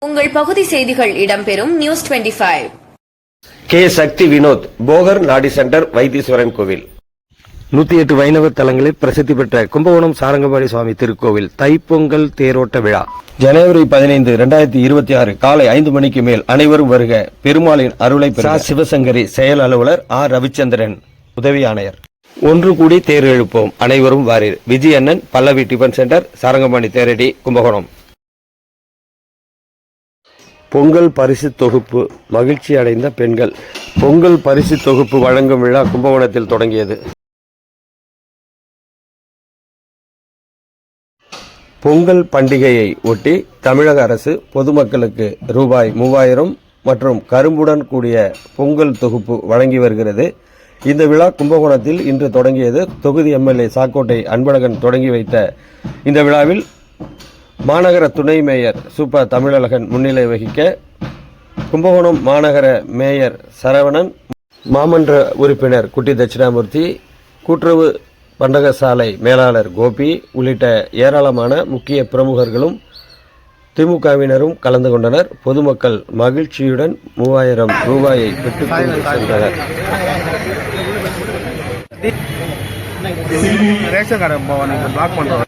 உங்கள் பகுதி செய்திகள் இடம்பெறும் நியூஸ் 25. கே. சக்தி வினோத், போகர் நாடி சென்டர், வைத்தீஸ்வரன் கோவில். 108 வைணவ தலங்களில் பிரசித்தி பெற்ற கும்பகோணம் சாரங்கபாணி சுவாமி திருக்கோவில் தைப்பொங்கல் தேரோட்ட விழா ஜனவரி 15, 2026 காலை 5 மணிக்கு மேல் அனைவரும் வருக. பெருமாளின் அருளை பெற. சிவசங்கரி செயல் அலுவலர் ஆர். ரவிச்சந்திரன், உதவி ஆணையர். ஒன்று கூடி தேர் எழுப்போம், அனைவரும் வாரீர். விஜய் அண்ணன், பல்லவி டிபன் சென்டர், சாரங்கபாணி தேரடி, கும்பகோணம். பொங்கல் பரிசு தொகுப்பு மகிழ்ச்சி அடைந்த பெண்கள். பொங்கல் பரிசு தொகுப்பு வழங்கும் விழா கும்பகோணத்தில் தொடங்கியது. பொங்கல் பண்டிகையை ஒட்டி தமிழக அரசு பொதுமக்களுக்கு ரூபாய் 3000 மற்றும் கரும்புடன் கூடிய பொங்கல் தொகுப்பு வழங்கி வருகிறது. இந்த விழா கும்பகோணத்தில் இன்று தொடங்கியது. தொகுதி எம்எல்ஏ சாக்கோட்டை அன்பழகன் தொடங்கி வைத்த இந்த விழாவில் மாநகர துணை மேயர் சூப்பா தமிழழகன் முன்னிலை வகிக்க, கும்பகோணம் மாநகர மேயர் சரவணன், மாமன்ற உறுப்பினர் குட்டி தட்சிணாமூர்த்தி, கூட்டுறவு பண்டகசாலை மேலாளர் கோபி உள்ளிட்ட ஏராளமான முக்கிய பிரமுகர்களும் திமுகவினரும் கலந்து கொண்டனர். பொதுமக்கள் மகிழ்ச்சியுடன் 3000 ரூபாயை பெற்றுக்கொண்டு சென்றனர். ரேஷன் கார்டு பிளாக் பண்ணுறோம்.